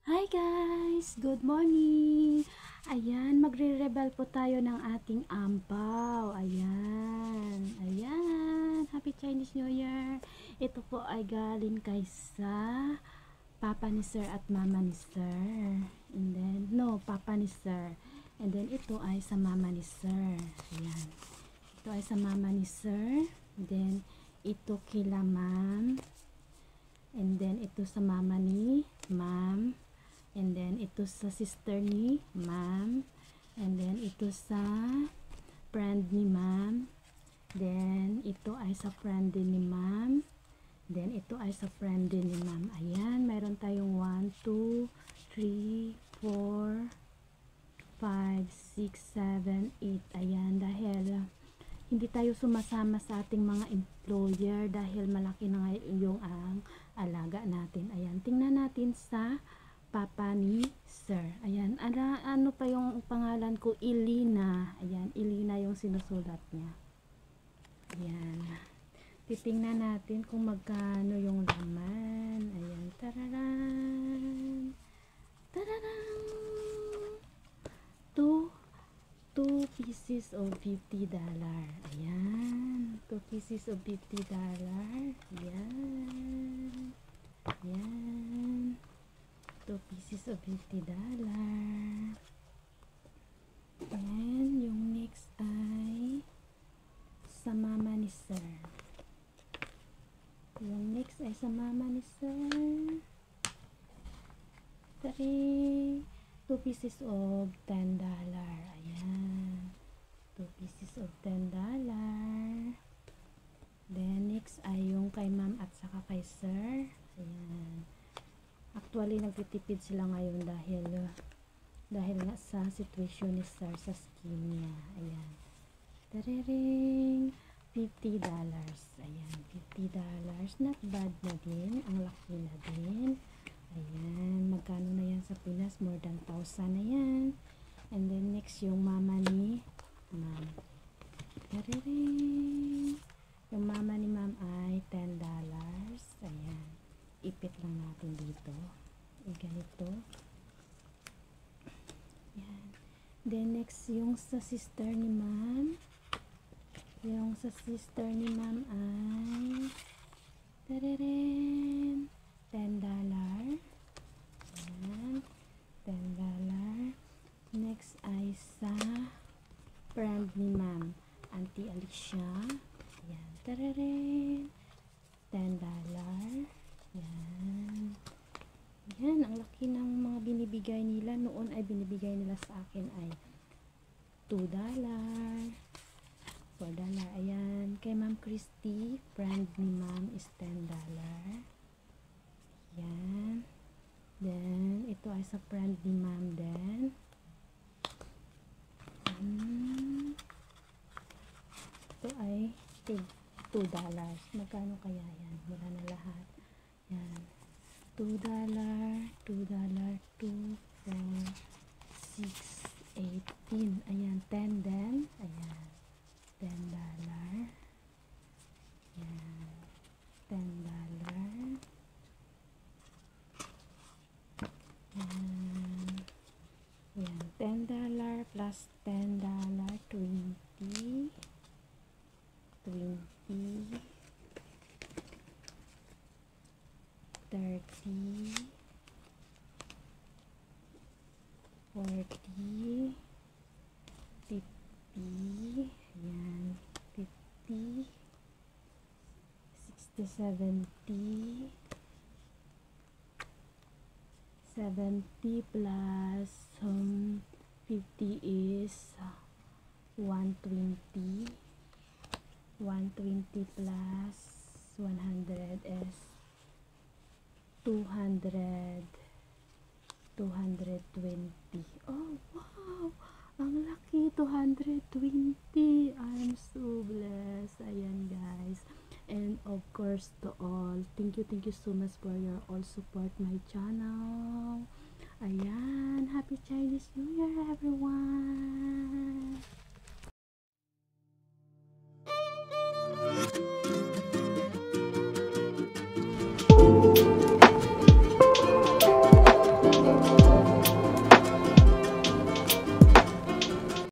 Hi guys! Good morning! Ayan, magre-rebel po tayo ng ating ampaw. Ayan, ayan. Happy Chinese New Year! Ito po ay galing kay sa Papa ni Sir at Mama ni Sir. And then, no, Papa ni Sir. And then, ito ay sa Mama ni Sir. Ayan. Ito ay sa Mama ni Sir. And then, ito kila Ma'am. And then, ito sa Mama ni Ma'am. And then, ito sa sister ni Ma'am. And then, ito sa friend ni Ma'am. Then, ito ay sa friend din ni Ma'am. Then, ito ay sa friend din ni Ma'am. Ayan, mayroon tayong 1, 2, 3, 4, 5, 6, 7, 8. Ayan, dahil hindi tayo sumasama sa ating mga employer dahil malaki na yung ang alaga natin. Ayan, tingnan natin sa Papa ni Sir. Ayan, ano pa yung pangalan ko? Ilina. Ayan, Ilina yung sinusulat niya. Ayan. Titingnan natin kung magkano yung laman. Ayan, tararan. Tararan. 2 pieces of $50. Ayan. 2 pieces of $50. Ayan. Ayan. 2 pieces of $50. And yung next ay sa Mama ni Sir. Yung next ay sa Mama ni Sir. 2 pieces of $10. Ayan. 2 pieces of $10. Then next ay yung kay Ma'am at saka kay Sir. Ayan. Actually, nagtitipid sila ngayon dahil nga sa situation ni Sir sa skin niya. Ayan. Tariring $50. Ayan, $50. Not bad na din. Ang laki na din. Ayan. Magkano na yan sa Pinas? More than 1,000 na yan. And then next yung Mama ni Ma'am. Tariring. Yung Mama ni Ma'am ay $10. Ayan. Ipit lang natin dito. Ganito. Yan. Then next yung sa sister ni Ma'am. Yung sa sister ni Ma'am ay $10. Yan. $10. Next ay sa friend ni Ma'am, Auntie Alicia. Yan. $10. Yan. Yan, ang laki ng mga binibigay nila. Noon ay binibigay nila sa akin ay $2, $4. Ayan, kay Ma'am Christy, friend ni Ma'am is $10. Yan. Then, ito ay sa friend ni Ma'am din. Ito ay $2. Magkano kaya yan? Wala na lahat. Yan. $2, $2, 2, 4, 6, 18. Ayan, 10 din. Ayan. $10. Ayan. $10. Ayan. Ayan. $10 plus $10, 20. 20. 30, 40, 50, ayan, 50, 60, 70, 70 plus 50 is 120, 120 plus 100 is 200, 220. Oh, wow! Ang laki, 220. I'm so blessed. Ayan, guys. And of course, to all, thank you so much for your all support my channel. Ayan, Happy Chinese New Year, everyone!